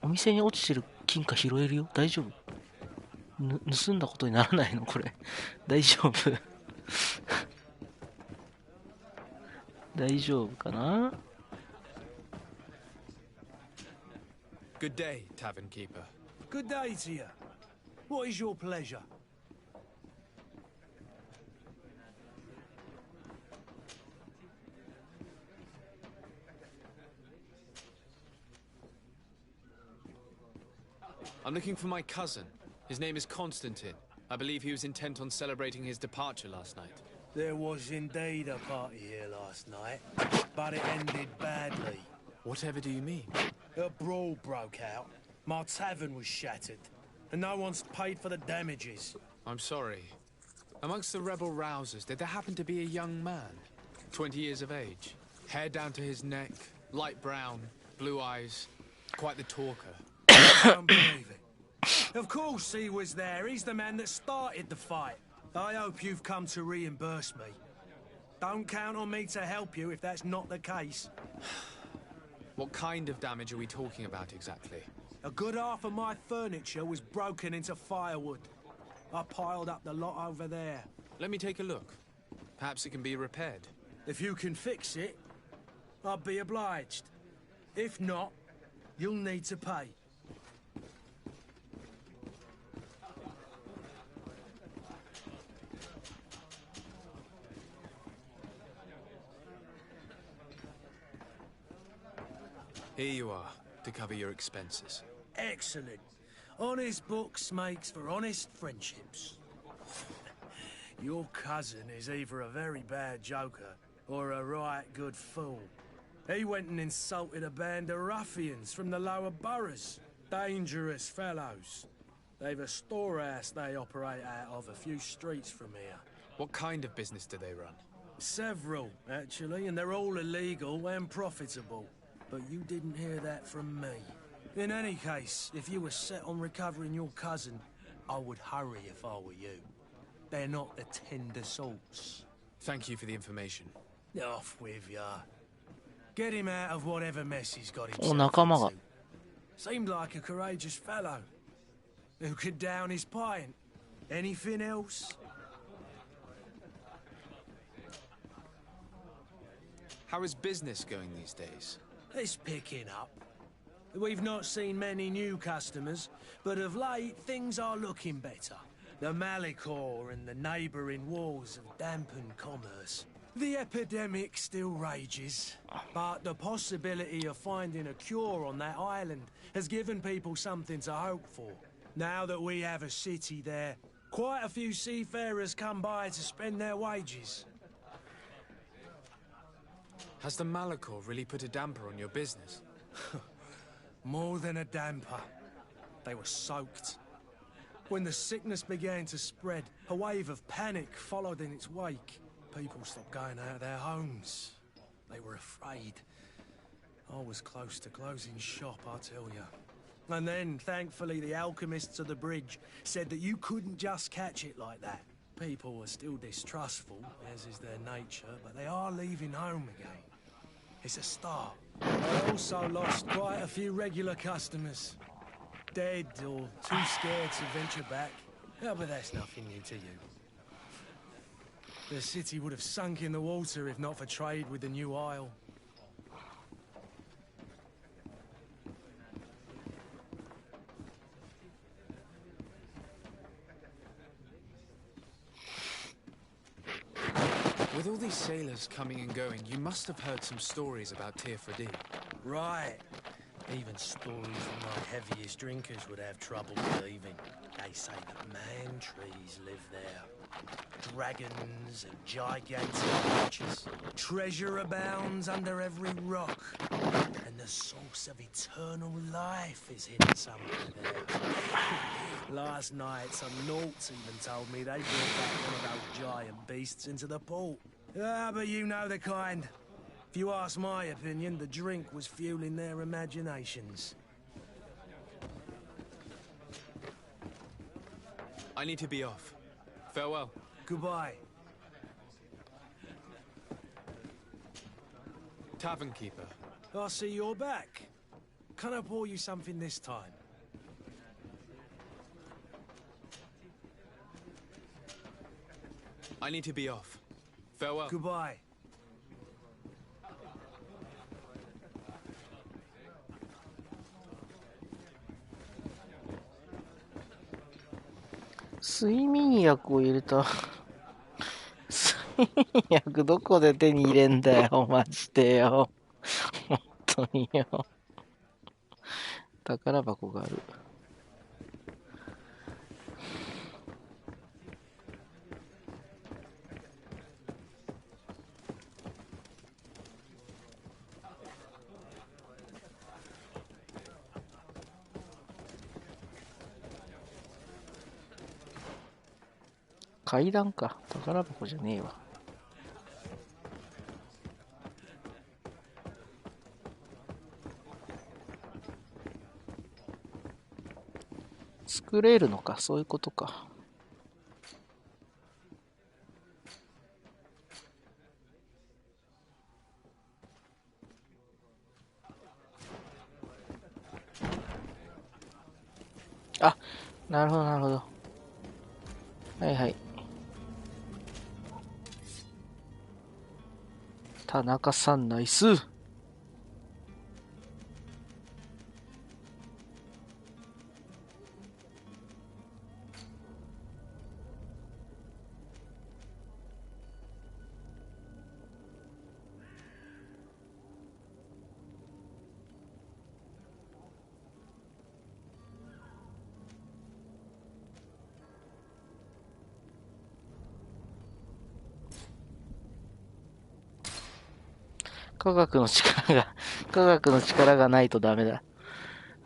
お店に落ちてる金貨拾えるよ。大丈夫？盗んだことにならないのこれ。大丈夫？大丈夫かな？ Good day, tavern keeper. Good day to you. What is your pleasure? I'm looking for my cousin. His name is Constantine. I believe he was intent on celebrating his departure last night. There was indeed a party here last night, but it ended badly. Whatever do you mean? A brawl broke out. My tavern was shattered, and no one's paid for the damages. I'm sorry. Amongst the rebel rousers, did there happen to be a young man? 20 years of age. Hair down to his neck, light brown, blue eyes. Quite the talker. I don't believe it. Of course he was there. He's the man that started the fight. I hope you've come to reimburse me. Don't count on me to help you if that's not the case. What kind of damage are we talking about exactly? A good half of my furniture was broken into firewood. I piled up the lot over there. Let me take a look. Perhaps it can be repaired. If you can fix it, I'll be obliged. If not, you'll need to pay. Here you are, to cover your expenses. Excellent. Honest books makes for honest friendships. Your cousin is either a very bad joker or a right good fool. He went and insulted a band of ruffians from the lower boroughs. Dangerous fellows. They've a storehouse they operate out of a few streets from here. What kind of business do they run? Several, actually, and they're all illegal and profitable. But you didn't hear that from me. In any case, if you were set on recovering your cousin, I would hurry if I were you. They're not the tender sorts. Thank you for the information. Off with ya. Get him out of whatever mess he's got お、仲間が。 himself into. Seemed like a courageous fellow. Who could down his pint? Anything else? How is business going these days? It's picking up. We've not seen many new customers, but of late things are looking better. The Malicor and the neighbouring wars have dampened commerce. The epidemic still rages, but the possibility of finding a cure on that island has given people something to hope for. Now that we have a city there, quite a few seafarers come by to spend their wages. Has the Malicor really put a damper on your business? More than a damper. They were soaked. When the sickness began to spread, a wave of panic followed in its wake. People stopped going out of their homes. They were afraid. I was close to closing shop, I tell you. And then, thankfully, the alchemists of the bridge said that you couldn't just catch it like that. People were still distrustful, as is their nature, but they are leaving home again. It's a start. I also lost quite a few regular customers. Dead or too scared to venture back. Oh, but that's nothing new to you. The city would have sunk in the water if not for trade with the new isle. With all these sailors coming and going, you must have heard some stories about Teofredi. Right. Even stories from my heaviest drinkers would have trouble believing. They say that man-trees live there. Dragons and gigantic creatures. Treasure abounds under every rock. And the source of eternal life is hidden somewhere there. Last night, some Nauts even told me they brought back one of those giant beasts into the port. Ah, but you know the kind. If you ask my opinion, the drink was fueling their imaginations. I need to be off. Farewell. Goodbye. Tavern keeper. I see you're back. Can I pour you something this time? I need to be off. Farewell. Goodbye.睡眠薬を入れた。睡眠薬どこで手に入れんだよ、マジでよ。本当によ。宝箱がある。階段か。宝箱じゃねえわ。作れるのか。そういうことか。あ、なるほど、なるほど。はいはい。田中さんナイス。科学の力が、科学の力がないとダメだ。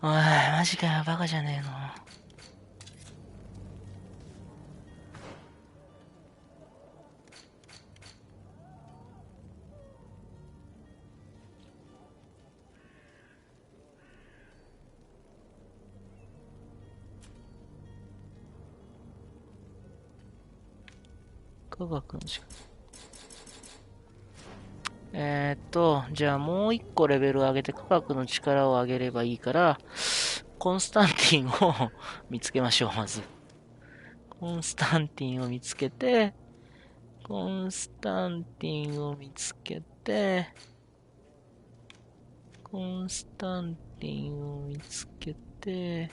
おい、マジかよ、バカじゃねえの。科学の力。じゃあもう一個レベルを上げて科学の力を上げればいいから、コンスタンティンを見つけましょう、まず。コンスタンティンを見つけて、コンスタンティンを見つけて、コンスタンティンを見つけて、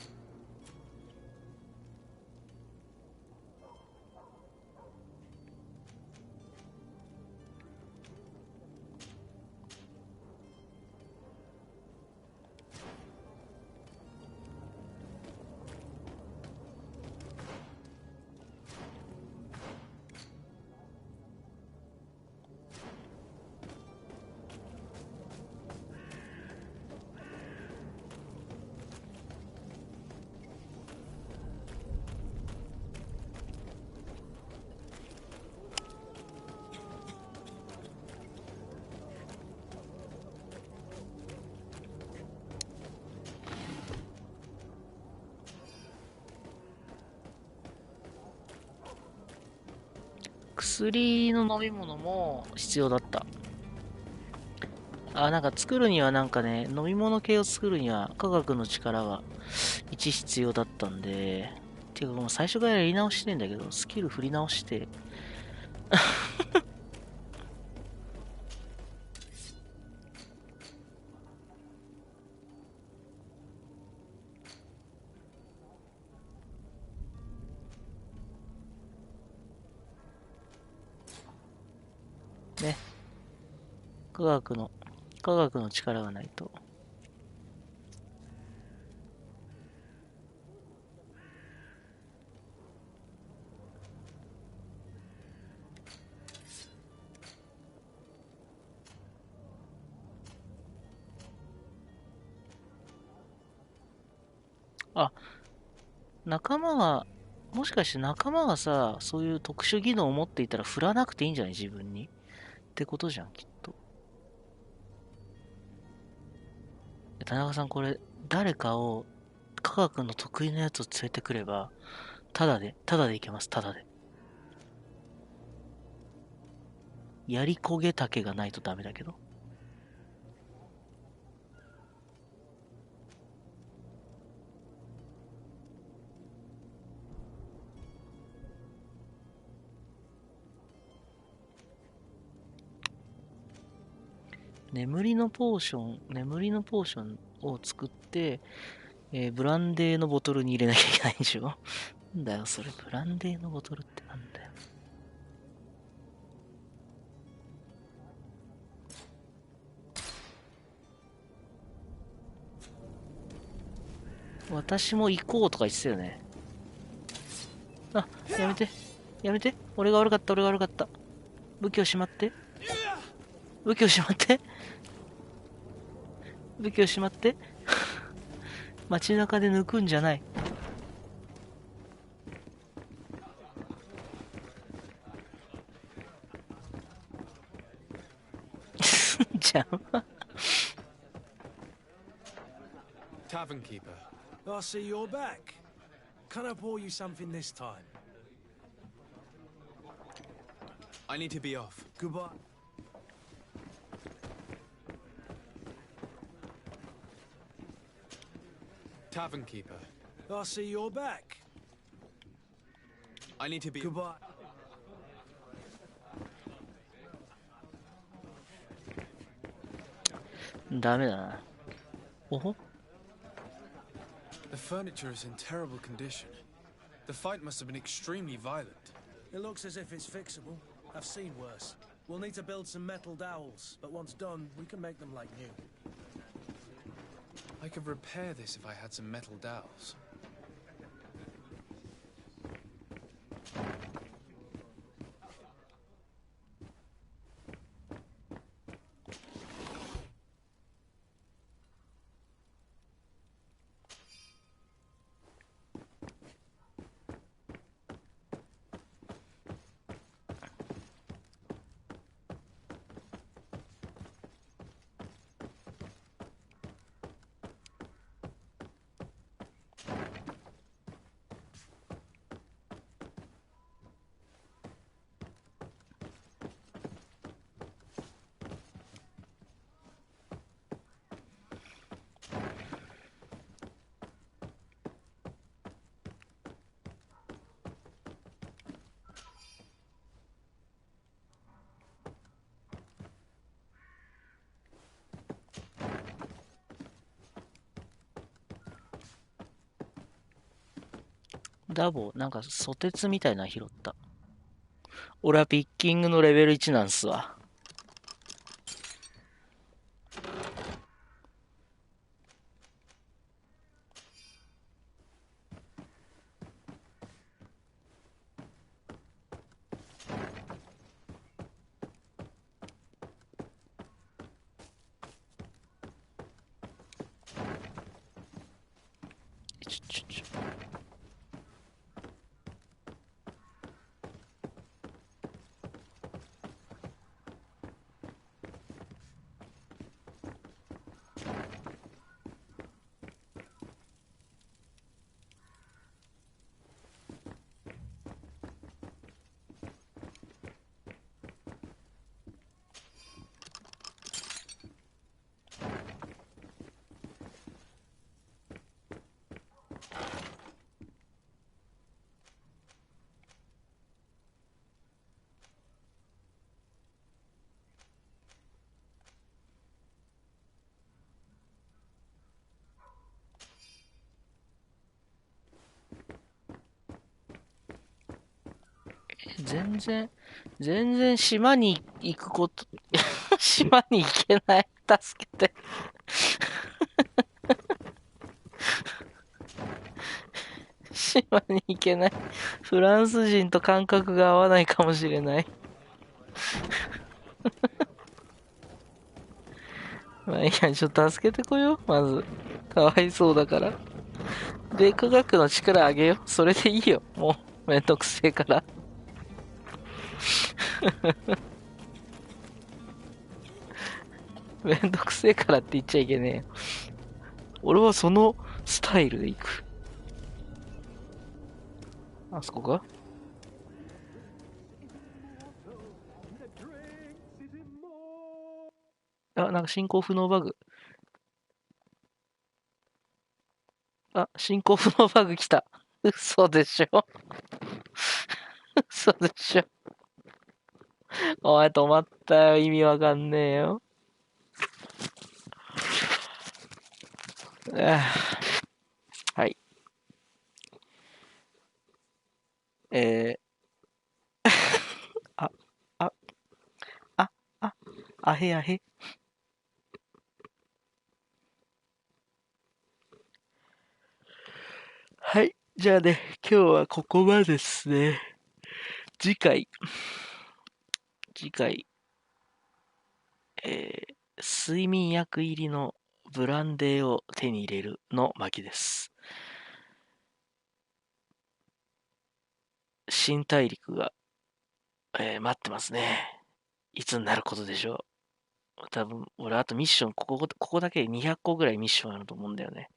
薬の飲み物も必要だった。なんか作るにはなんかね、飲み物系を作るには科学の力が1必要だったんで、ていうかもう最初からやり直してんだけど、スキル振り直して、ね。科学の力がないと。もしかして仲間がさ、そういう特殊技能を持っていたら振らなくていいんじゃない自分に。ってことじゃん、きっと。田中さん、これ、誰かを、科学の得意なやつを連れてくれば、ただでいけます、ただで。やり焦げ竹がないとダメだけど。眠りのポーションを作って、ブランデーのボトルに入れなきゃいけないんでしょなんだよ、それ、ブランデーのボトルってなんだよ。私も行こうとか言ってたよね。やめて。やめて。俺が悪かった。武器をしまって。武器をしまって。武器をしまって。街中で抜くんじゃない。邪魔。Tavern keeper. I see you're back. Can I pour you something this time? I need to be off. Goodbye. Tavern keeper. I see you're back. I need to be... Goodbye. ダメだな。おほ The furniture is in terrible condition. The fight must have been extremely violent. It looks as if it's fixable. I've seen worse. We'll need to build some metal dowels, but once done, we can make them like new. I could repair this if I had some metal dowels. ダボ、なんかソテツみたいなの拾った。俺はピッキングのレベル1なんすわ。全然島に行くこと、島に行けない。助けて。島に行けない。フランス人と感覚が合わないかもしれない。まあいいや、ちょっと助けてこよう。まず。かわいそうだから。で、科学の力あげよう。それでいいよ。もう、めんどくせえから。めんどくせえからって言っちゃいけねえ。俺はそのスタイルで行く。あそこか？あ、なんか進行不能バグ。あ、進行不能バグ来た。嘘でしょ？嘘でしょ？お前止まったよ。意味わかんねえよ。はい。あ、あ、あ、あ、あへあへ。はい。じゃあね、今日はここまでですね。次回、睡眠薬入りのブランデーを手に入れるの巻です。新大陸が、待ってますね。いつになることでしょう。多分、俺あとミッション、ここだけで200個ぐらいミッションあると思うんだよね。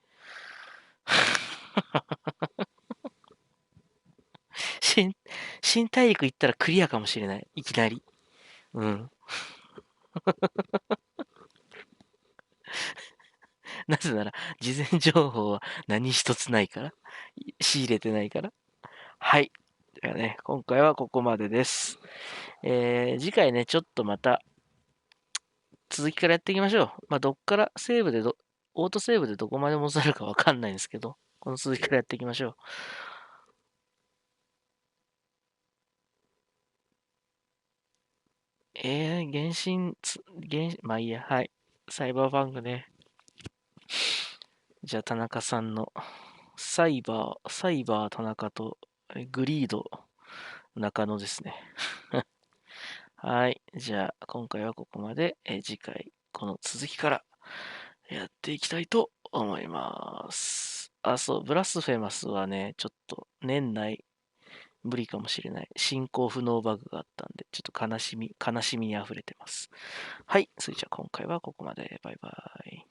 新大陸行ったらクリアかもしれない。いきなり。うん。なぜなら、事前情報は何一つないから。仕入れてないから。はい。ではね、今回はここまでです。次回ね、ちょっとまた、続きからやっていきましょう。まあ、どっからオートセーブでどこまで戻せるかわかんないんですけど、この続きからやっていきましょう。まあいいや、はい。サイバーバンクね。じゃあ、田中さんの、サイバー田中と、グリード中野ですね。はい。じゃあ、今回はここまで。次回、この続きからやっていきたいと思います。あ、そう、ブラスフェマスはね、ちょっと年内無理かもしれない。進行不能バグがあったんで、ちょっと悲しみに溢れてます。はい。それじゃあ今回はここまで。バイバイ。